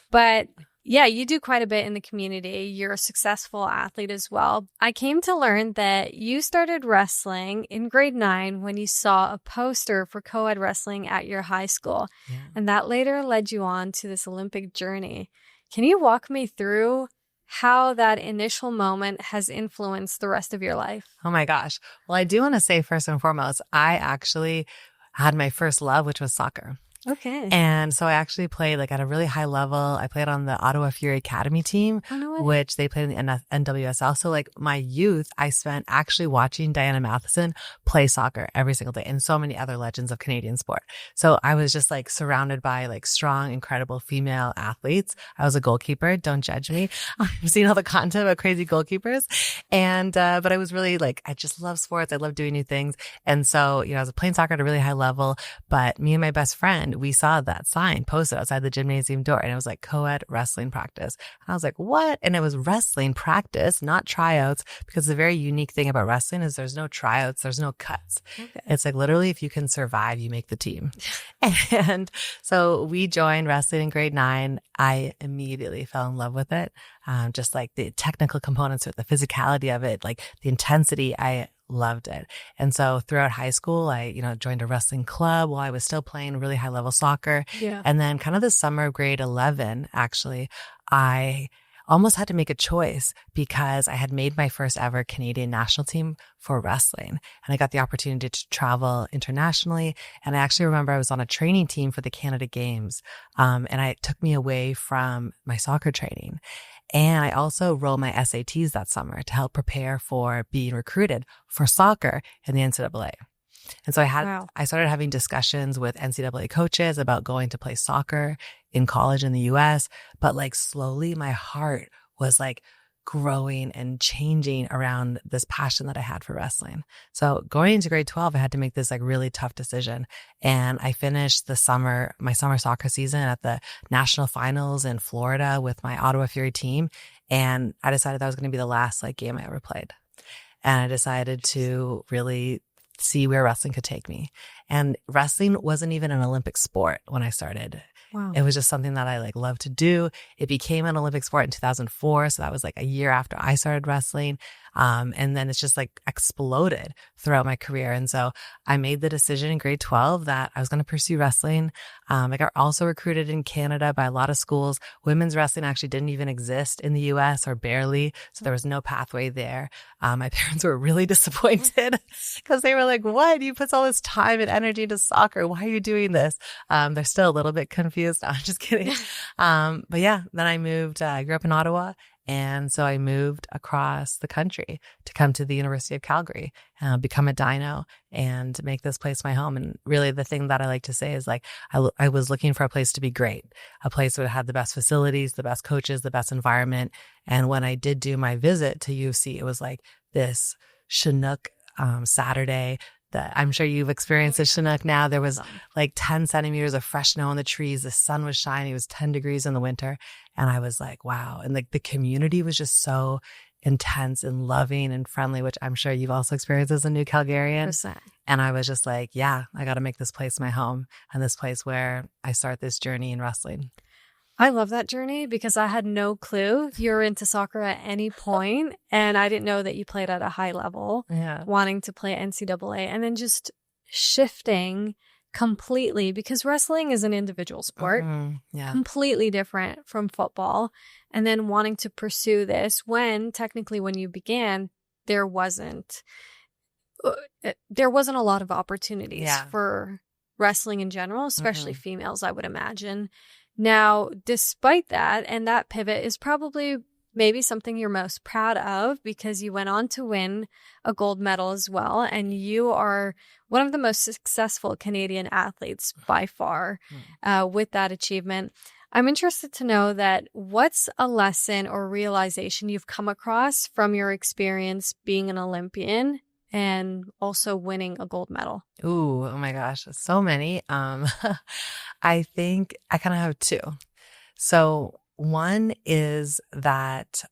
But yeah, you do quite a bit in the community. You're a successful athlete as well. I came to learn that you started wrestling in grade 9 when you saw a poster for co-ed wrestling at your high school. Yeah. And that later led you on to this Olympic journey. Can you walk me through how that initial moment has influenced the rest of your life? Oh my gosh. Well, I do want to say first and foremost, I actually had my first love, which was soccer. Okay. And so I actually played like at a really high level. I played on the Ottawa Fury Academy team, which they played in the NWSL. So like my youth, I spent actually watching Diana Matheson play soccer every single day and so many other legends of Canadian sport. So I was just like surrounded by like strong, incredible female athletes. I was a goalkeeper. Don't judge me. I've seen all the content about crazy goalkeepers. And, but I was really like, I just love sports. I love doing new things. And so, you know, I was playing soccer at a really high level, but me and my best friend, And we saw that sign posted outside the gymnasium door, and it was like co-ed wrestling practice. And I was like, what? And it was wrestling practice, not tryouts, because the very unique thing about wrestling is there's no tryouts, there's no cuts. Okay. It's like literally if you can survive, you make the team. And so we joined wrestling in grade 9. I immediately fell in love with it. Just like the technical components of it, the physicality of it, like the intensity, I loved it. And so throughout high school, I, joined a wrestling club while I was still playing really high level soccer. Yeah. And then kind of the summer of grade 11, actually, I almost had to make a choice because I had made my first ever Canadian national team for wrestling. And I got the opportunity to travel internationally. And I actually remember I was on a training team for the Canada Games. And it took me away from my soccer training. And I also rolled my SATs that summer to help prepare for being recruited for soccer in the NCAA. And so I started having discussions with NCAA coaches about going to play soccer in college in the US. But like slowly my heart was like growing and changing around this passion that I had for wrestling. So going into grade 12, I had to make this like really tough decision. And I finished my summer soccer season at the national finals in Florida with my Ottawa Fury team. And I decided that was going to be the last like game I ever played. And I decided to really see where wrestling could take me. And wrestling wasn't even an Olympic sport when I started. Wow. It was just something that I like loved to do. It became an Olympic sport in 2004. So that was like a year after I started wrestling. And then it's just like exploded throughout my career. And so I made the decision in grade 12 that I was going to pursue wrestling. I got also recruited in Canada by a lot of schools. Women's wrestling actually didn't even exist in the US or barely. So there was no pathway there. My parents were really disappointed because they were like, what? You put all this time and energy into soccer. Why are you doing this? They're still a little bit confused. No, I'm just kidding. But yeah, then I moved, I grew up in Ottawa. And so I moved across the country to come to the University of Calgary, become a dino and make this place my home. And really the thing that I like to say is like, I was looking for a place to be great, a place that had the best facilities, the best coaches, the best environment. And when I did do my visit to UC, it was like this Chinook Saturday that I'm sure you've experienced at Chinook now. There was like 10 centimeters of fresh snow on the trees. The sun was shining. It was 10 degrees in the winter. And I was like, wow. And like the community was just so intense and loving and friendly, which I'm sure you've also experienced as a new Calgarian. 100%. And I was just like, yeah, I got to make this place my home and this place where I start this journey in wrestling. I love that journey because I had no clue you were into soccer at any point, and I didn't know that you played at a high level, wanting to play NCAA, and then just shifting completely because wrestling is an individual sport, completely different from football, and then wanting to pursue this when technically when you began, there wasn't a lot of opportunities for wrestling in general, especially females, I would imagine. Now, despite that, and that pivot is probably maybe something you're most proud of because you went on to win a gold medal as well. And you are one of the most successful Canadian athletes by far with that achievement. I'm interested to know that what's a lesson or realization you've come across from your experience being an Olympian and also winning a gold medal? Ooh, oh my gosh, so many. I think I kind of have two. So one is that,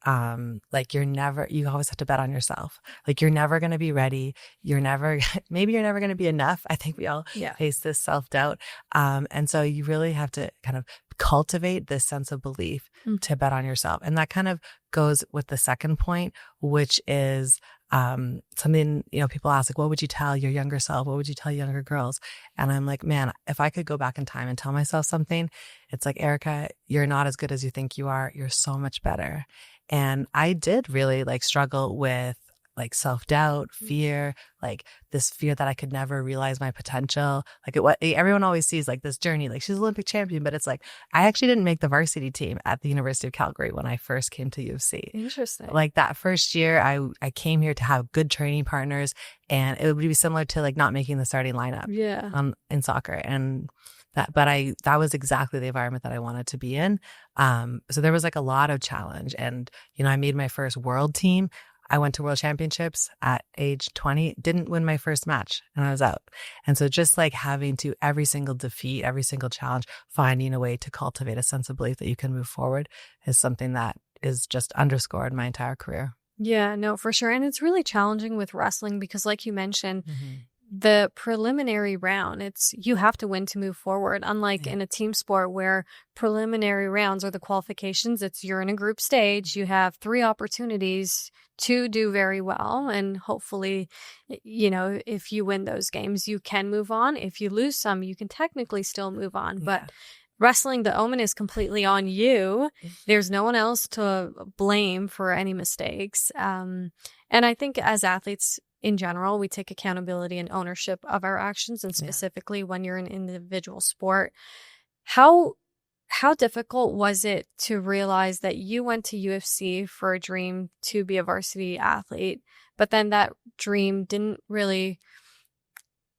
like you always have to bet on yourself. Like you're never going to be ready. Maybe you're never going to be enough. I think we all face this self-doubt. And so you really have to kind of cultivate this sense of belief to bet on yourself. And that kind of goes with the second point, which is, something, people ask like, what would you tell your younger self? What would you tell younger girls? And I'm like, man, if I could go back in time and tell myself something, it's like, Erica, you're not as good as you think you are. You're so much better. And I did really like struggle with like self-doubt, fear, like this fear that I could never realize my potential. Like everyone always sees like this journey, like she's an Olympic champion, but it's like, I actually didn't make the varsity team at the University of Calgary when I first came to UC. Interesting. Like that first year, I came here to have good training partners, and it would be similar to like not making the starting lineup in soccer. And that was exactly the environment that I wanted to be in. So there was like a lot of challenge, and, I made my first world team. I went to World Championships at age 20, didn't win my first match, and I was out. And so just like having to every single defeat, every single challenge, finding a way to cultivate a sense of belief that you can move forward is something that is just underscored my entire career. Yeah, no, for sure. And it's really challenging with wrestling because, like you mentioned, the preliminary round, it's you have to win to move forward. Unlike in a team sport where preliminary rounds are the qualifications, it's you're in a group stage, you have 3 opportunities to do very well. And hopefully, if you win those games, you can move on. If you lose some, you can technically still move on. Yeah. But wrestling, the omen is completely on you. There's no one else to blame for any mistakes. And I think as athletes, in general, we take accountability and ownership of our actions, and specifically when you're an individual sport. How difficult was it to realize that you went to UFC for a dream to be a varsity athlete, but then that dream didn't really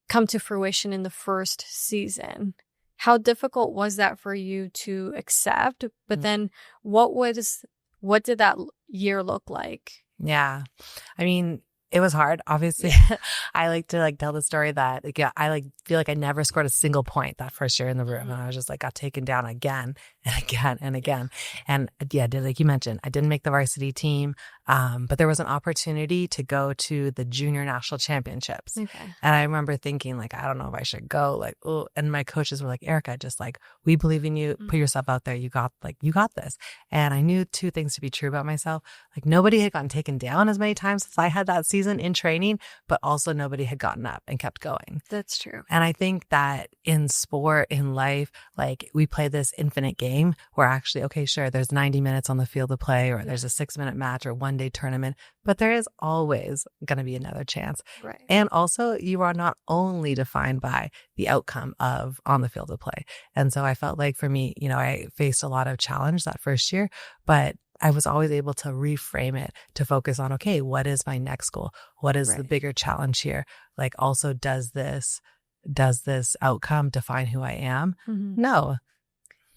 come to fruition in the first season? How difficult was that for you to accept? But then what did that year look like? Yeah. I mean, it was hard, obviously. I like to tell the story that I feel like I never scored a single point that first year in the room. And I was just got taken down again and again and again. And like you mentioned, I didn't make the varsity team. But there was an opportunity to go to the junior national championships. Okay. And I remember thinking I don't know if I should go, and my coaches were like, Erica, just we believe in you. Put yourself out there. You got this. And I knew 2 things to be true about myself. Nobody had gotten taken down as many times as I had that season in training, but also nobody had gotten up and kept going. That's true. And I think that in sport, in life, we play this infinite game where actually, okay, sure, there's 90 minutes on the field to play, or there's a 6-minute match or one-day tournament, but there is always going to be another chance. Right. And also, you are not only defined by the outcome of on the field of play. And so I felt like for me, I faced a lot of challenge that first year, but I was always able to reframe it to focus on, okay, what is my next goal? What is the bigger challenge here? Also, does this outcome define who I am? Mm-hmm. No.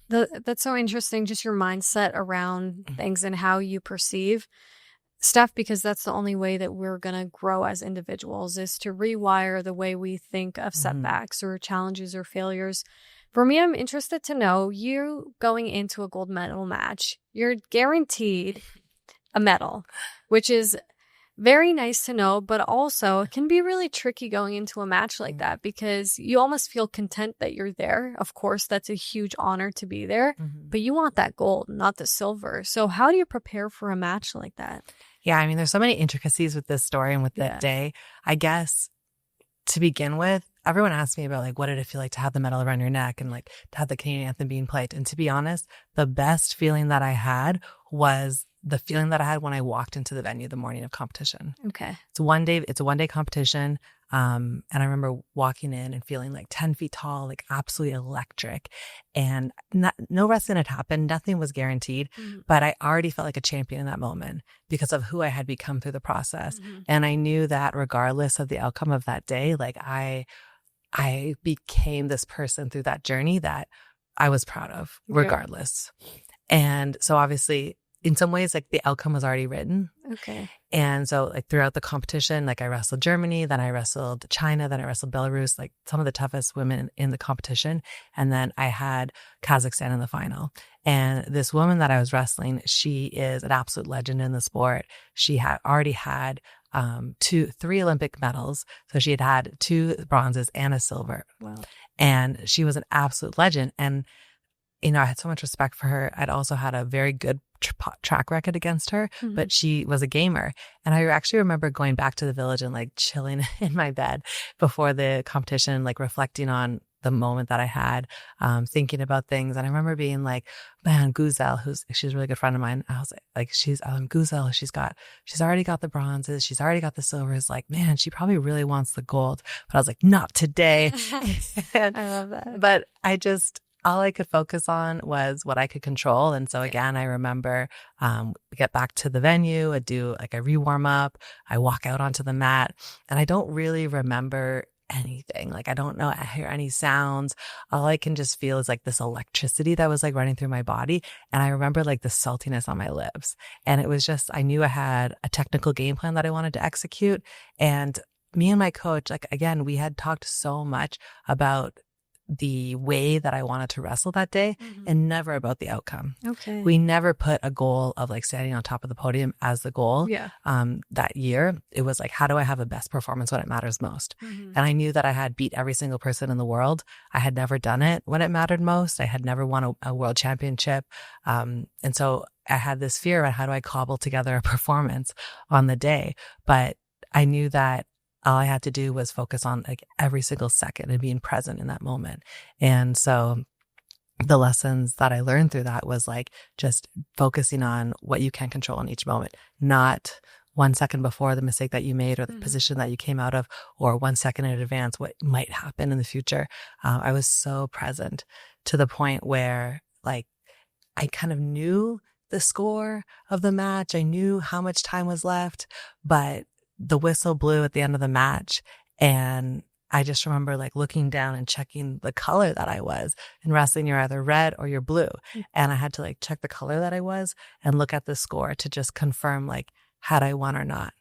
That's so interesting, just your mindset around things and how you perceive stuff, because that's the only way that we're going to grow as individuals, is to rewire the way we think of setbacks or challenges or failures. For me, I'm interested to know, you going into a gold medal match, you're guaranteed a medal, which is very nice to know, but also it can be really tricky going into a match like that because you almost feel content that you're there. Of course, that's a huge honor to be there, but you want that gold, not the silver. So how do you prepare for a match like that? Yeah, I mean, there's so many intricacies with this story and with that day. I guess to begin with, everyone asked me about what did it feel like to have the medal around your neck and to have the Canadian anthem being played. And to be honest, the best feeling that I had was the feeling that I had when I walked into the venue the morning of competition. Okay. It's a one-day competition. And I remember walking in and feeling 10 feet tall, absolutely electric. And no wrestling had happened. Nothing was guaranteed. But I already felt like a champion in that moment because of who I had become through the process. And I knew that regardless of the outcome of that day, I became this person through that journey that I was proud of regardless. And so obviously, in some ways, the outcome was already written. Okay. And so throughout the competition, I wrestled Germany, then I wrestled China, then I wrestled Belarus, some of the toughest women in the competition. And then I had Kazakhstan in the final. And this woman that I was wrestling, she is an absolute legend in the sport. She had already had 3 Olympic medals. So she had 2 bronzes and a silver. Wow. And she was an absolute legend. And I had so much respect for her. I'd also had a very good track record against her, but she was a gamer. And I actually remember going back to the village and chilling in my bed before the competition, reflecting on the moment that I had, thinking about things. And I remember being man, Guzel, she's a really good friend of mine. I was Guzel, she's already got the bronzes. She's already got the silvers. Man, she probably really wants the gold. But I was not today. I love that. But all I could focus on was what I could control. And so again, I remember we get back to the venue, I do a re-warm up, I walk out onto the mat, and I don't really remember anything. Like, I don't know, I hear any sounds. All I can just feel is like this electricity that was like running through my body. And I remember like the saltiness on my lips. And it was just, I knew I had a technical game plan that I wanted to execute. And me and my coach, like, again, we had talked so much about the way that I wanted to wrestle that day and never about the outcome. Okay. We never put a goal of like standing on top of the podium as the goal. Yeah. That year, it was like, how do I have a best performance when it matters most? And I knew that I had beat every single person in the world. I had never done it when it mattered most. I had never won a world championship. And so I had this fear about how do I cobble together a performance on the day. But I knew that all I had to do was focus on like every single second and being present in that moment. And so the lessons that I learned through that was like just focusing on what you can control in each moment, not 1 second before the mistake that you made or the position that you came out of, or 1 second in advance what might happen in the future. I was so present to the point where like I kind of knew the score of the match. I knew how much time was left, but the whistle blew at the end of the match. And I just remember like looking down and checking the color that I was. In wrestling, you're either red or you're blue. And I had to like check the color that I was and look at the score to just confirm like, had I won or not.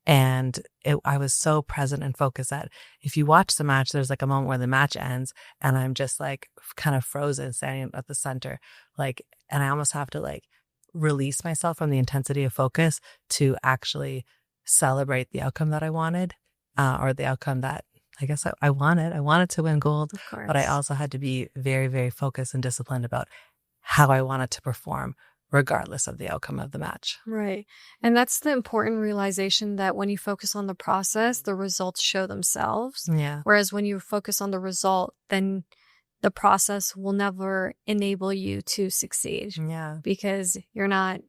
And I was so present and focused that if you watch the match, there's like a moment where the match ends and I'm just like kind of frozen standing at the center. Like, and I almost have to like release myself from the intensity of focus to actually celebrate the outcome that I wanted, or the outcome that I guess I wanted. I wanted to win gold, but I also had to be very, very focused and disciplined about how I wanted to perform regardless of the outcome of the match. Right. And that's the important realization that when you focus on the process, the results show themselves. Yeah. Whereas when you focus on the result, then the process will never enable you to succeed. Yeah. Because you're not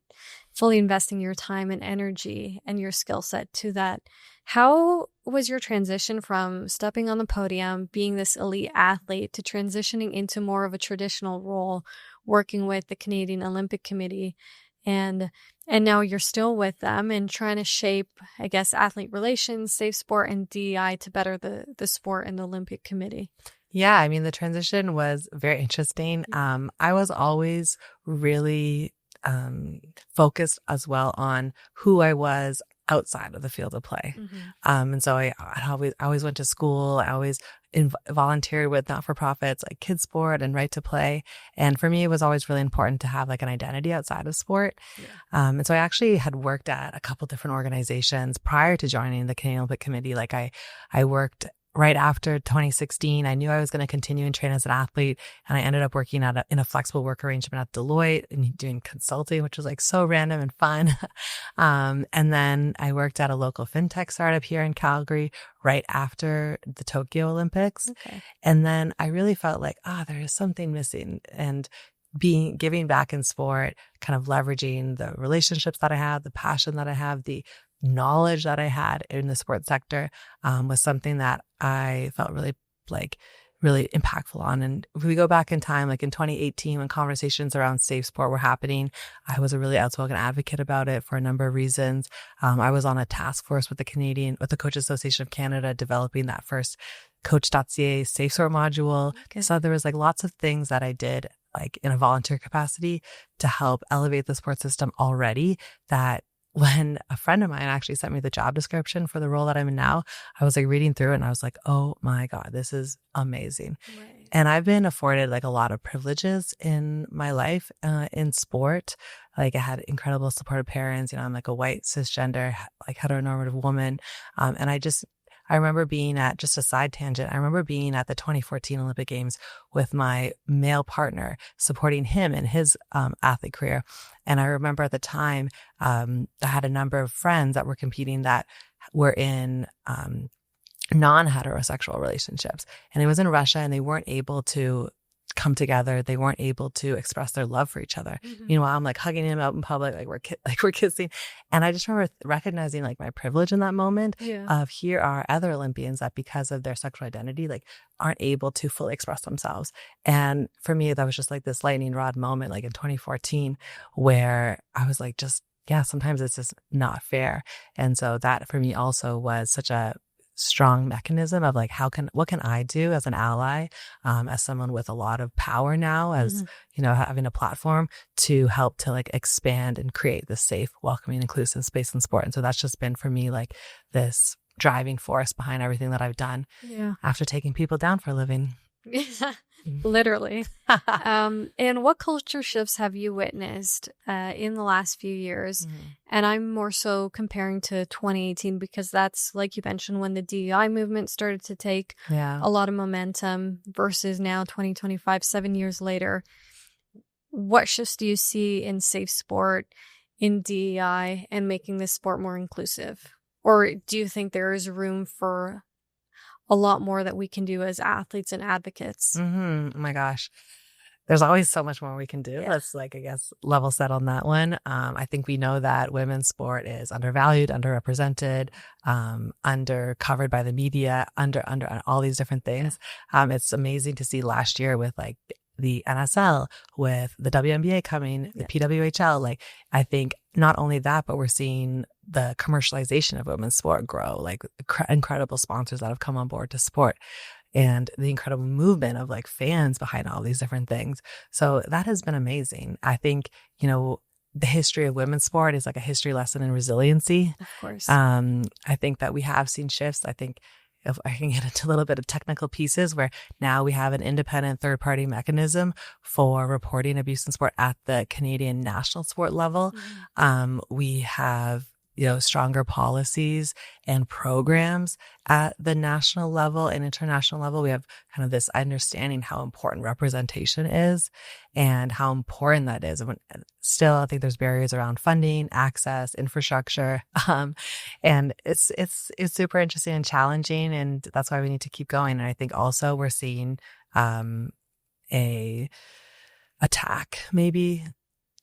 fully investing your time and energy and your skill set to that. How was your transition from stepping on the podium, being this elite athlete, to transitioning into more of a traditional role, working with the Canadian Olympic Committee, and now you're still with them and trying to shape, I guess, athlete relations, safe sport, and DEI to better the sport and the Olympic Committee? Yeah, I mean, the transition was very interesting. I was always really focused as well on who I was outside of the field of play. And so I always went to school. I always volunteered with not-for-profits like Kids Sport and Right to Play. And for me, it was always really important to have like an identity outside of sport. And so I actually had worked at a couple different organizations prior to joining the Canadian Olympic Committee. Like I worked right after 2016. I knew I was going to continue and train as an athlete. And I ended up working in a flexible work arrangement at Deloitte and doing consulting, which was like so random and fun. And then I worked at a local fintech startup here in Calgary right after the Tokyo Olympics. Okay. And then I really felt like, there is something missing. And giving back in sport, kind of leveraging the relationships that I have, the passion that I have, the knowledge that I had in the sports sector was something that I felt really impactful on. And if we go back in time, like in 2018, when conversations around safe sport were happening, I was a really outspoken advocate about it for a number of reasons. I was on a task force with the Coaches Association of Canada, developing that first Coach.ca safe sport module. Okay. So there was like lots of things that I did like in a volunteer capacity to help elevate the sports system already, that when a friend of mine actually sent me the job description for the role that I'm in now, I was like reading through it and I was like, oh my God, this is amazing. Right. And I've been afforded like a lot of privileges in my life in sport. Like I had incredible supportive parents. I'm like a white cisgender, like heteronormative woman. And I remember being at, just a side tangent, I remember being at the 2014 Olympic Games with my male partner, supporting him in his athlete career. And I remember at the time, I had a number of friends that were competing that were in non-heterosexual relationships. And it was in Russia and they weren't able to come together. They weren't able to express their love for each other. Meanwhile, I'm like hugging him out in public, like we're kissing. And I just remember recognizing like my privilege in that moment of here are other Olympians that because of their sexual identity, like aren't able to fully express themselves. And for me, that was just like this lightning rod moment, like in 2014, where I was like, sometimes it's just not fair. And so that for me also was such a strong mechanism of like, what can I do as an ally, as someone with a lot of power now, as, having a platform to help to like expand and create this safe, welcoming, inclusive space in sport. And so that's just been for me like this driving force behind everything that I've done after taking people down for a living. Literally. And what culture shifts have you witnessed in the last few years? And I'm more so comparing to 2018 because that's, like you mentioned, when the DEI movement started to take a lot of momentum versus now 2025, 7 years later. What shifts do you see in safe sport, in DEI, and making this sport more inclusive? Or do you think there is room for a lot more that we can do as athletes and advocates? Oh my gosh. There's always so much more we can do. Let's I guess level set on that one. I think we know that women's sport is undervalued, underrepresented, undercovered by the media, under all these different things. It's amazing to see last year with like the NSL, with the WNBA coming, the PWHL. Like, I think not only that, but we're seeing the commercialization of women's sport grow, like incredible sponsors that have come on board to support, and the incredible movement of like fans behind all these different things. So that has been amazing. I think, the history of women's sport is like a history lesson in resiliency. Of course. I think that we have seen shifts. I think if I can get into a little bit of technical pieces where now we have an independent third-party mechanism for reporting abuse in sport at the Canadian national sport level. We have, stronger policies and programs at the national level and international level. We have kind of this understanding how important representation is and how important that is. And still, I think there's barriers around funding, access, infrastructure. And it's super interesting and challenging. And that's why we need to keep going. And I think also we're seeing, a attack, maybe.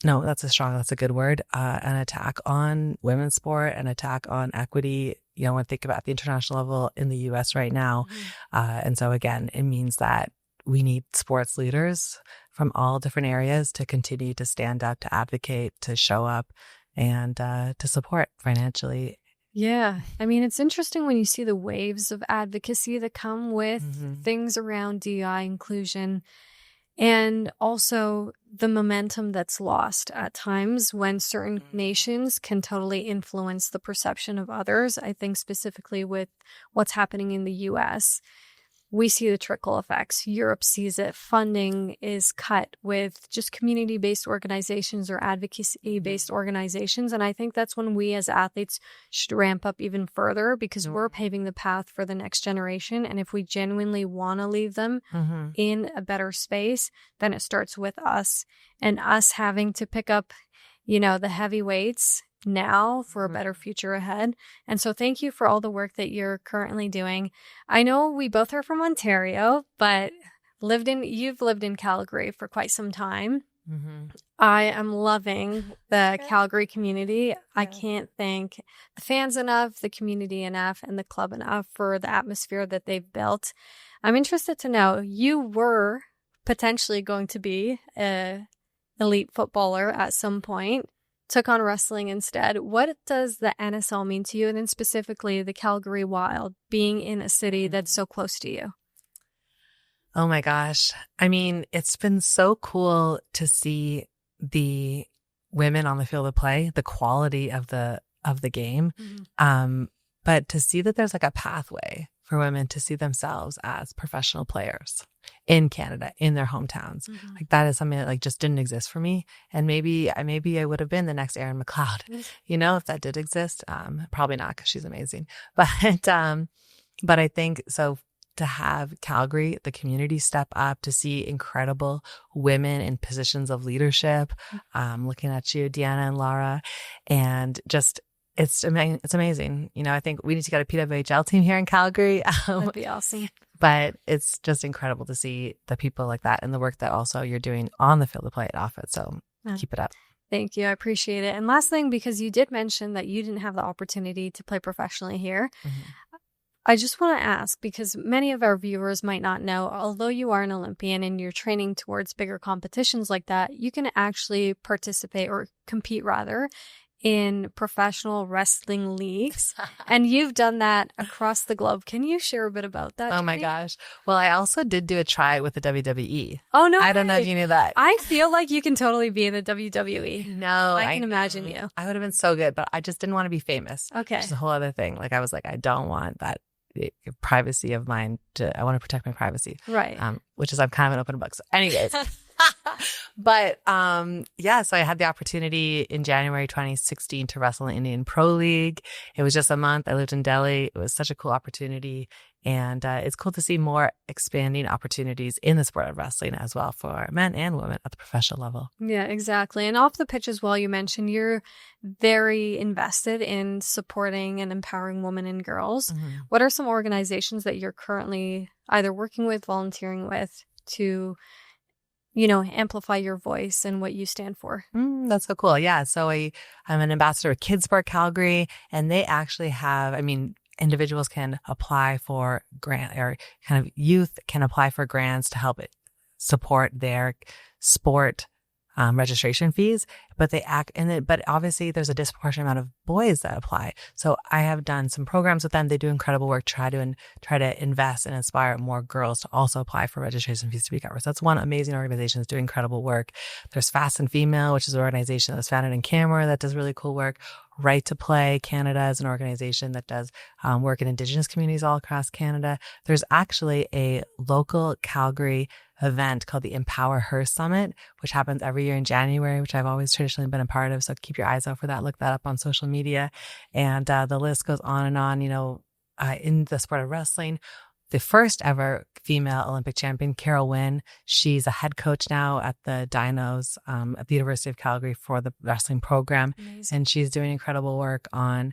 No, that's a good word. An attack on women's sport, an attack on equity, when I think about the international level in the US right now. And so again, it means that we need sports leaders from all different areas to continue to stand up, to advocate, to show up, and to support financially. Yeah. I mean, it's interesting when you see the waves of advocacy that come with things around DEI inclusion. And also the momentum that's lost at times when certain nations can totally influence the perception of others. I think specifically with what's happening in the US, we see the trickle effects. Europe sees it. Funding is cut with just community-based organizations or advocacy-based organizations. And I think that's when we as athletes should ramp up even further because we're paving the path for the next generation. And if we genuinely want to leave them in a better space, then it starts with us and us having to pick up, the heavy weights now for a better future ahead. And so thank you for all the work that you're currently doing. I know we both are from Ontario, but you've lived in Calgary for quite some time. I am loving the Calgary community. I can't thank the fans enough, the community enough, and the club enough for the atmosphere that they've built. I'm interested to know, you were potentially going to be an elite footballer at some point, took on wrestling instead. What does the NSL mean to you? And then specifically the Calgary Wild, being in a city that's so close to you? Oh my gosh. I mean, it's been so cool to see the women on the field of play, the quality of the game. But to see that there's like a pathway for women to see themselves as professional players in Canada, in their hometowns. Like that is something that like just didn't exist for me. And maybe I would have been the next Erin McLeod, if that did exist. Probably not, because she's amazing. But I think so. To have Calgary, the community step up, to see incredible women in positions of leadership, looking at you, Deanna and Laura, and just it's amazing. I think we need to get a PWHL team here in Calgary. That'd be awesome. But it's just incredible to see the people like that and the work that also you're doing on the field of play and off it. So keep it up. Thank you. I appreciate it. And last thing, because you did mention that you didn't have the opportunity to play professionally here. I just want to ask, because many of our viewers might not know, although you are an Olympian and you're training towards bigger competitions like that, you can actually participate or compete rather in professional wrestling leagues, and you've done that across the globe. Can you share a bit about that? Oh my gosh. Well, I also did do a try with the WWE. Oh, no. I don't know if you knew that. I feel like you can totally be in the WWE. No. I can imagine you. I would have been so good, but I just didn't want to be famous. Okay. Which is a whole other thing. Like, I was like, I don't want that privacy of mine I want to protect my privacy. Right. Which is, I'm kind of an open book. So anyways. But yeah, so I had the opportunity in January 2016 to wrestle in the Indian Pro League. It was just a month. I lived in Delhi. It was such a cool opportunity. And it's cool to see more expanding opportunities in the sport of wrestling as well for men and women at the professional level. Yeah, exactly. And off the pitch as well, you mentioned you're very invested in supporting and empowering women and girls. Mm-hmm. What are some organizations that you're currently either working with, volunteering with to amplify your voice and what you stand for? That's so cool. Yeah. So I'm an ambassador of Kids Sport Calgary, and they actually have, individuals can apply for grant, or kind of youth can apply for grants to help support their sport registration fees, but but obviously there's a disproportionate amount of boys that apply. So I have done some programs with them. They do incredible work, try to invest and inspire more girls to also apply for registration fees to be covered. So that's one amazing organization that's doing incredible work. There's Fast and Female, which is an organization that's founded in Canberra that does really cool work. Right to Play Canada is an organization that does work in Indigenous communities all across Canada. There's actually a local Calgary event called the Empower Her Summit, which happens every year in January, which I've always traditionally been a part of. So keep your eyes out for that. Look that up on social media. And the list goes on and on. In the sport of wrestling, the first ever female Olympic champion, Carol Wynn, she's a head coach now at the Dinos at the University of Calgary for the wrestling program. Amazing. And she's doing incredible work on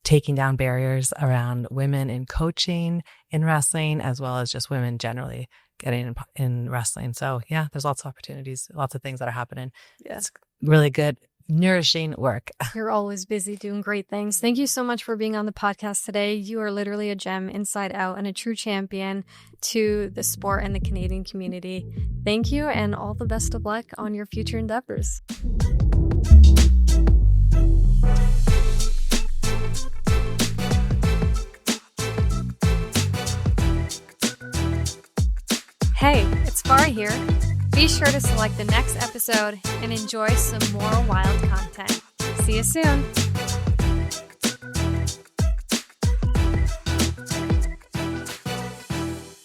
taking down barriers around women in coaching in wrestling, as well as just women generally getting in wrestling. So yeah, there's lots of opportunities, lots of things that are happening. Yeah. It's really good, nourishing work. You're always busy doing great things. Thank you so much for being on the podcast today. You are literally a gem inside out and a true champion to the sport and the Canadian community. Thank you, and all the best of luck on your future endeavors. Hey, it's Farah here. Be sure to select the next episode and enjoy some more wild content. See you soon.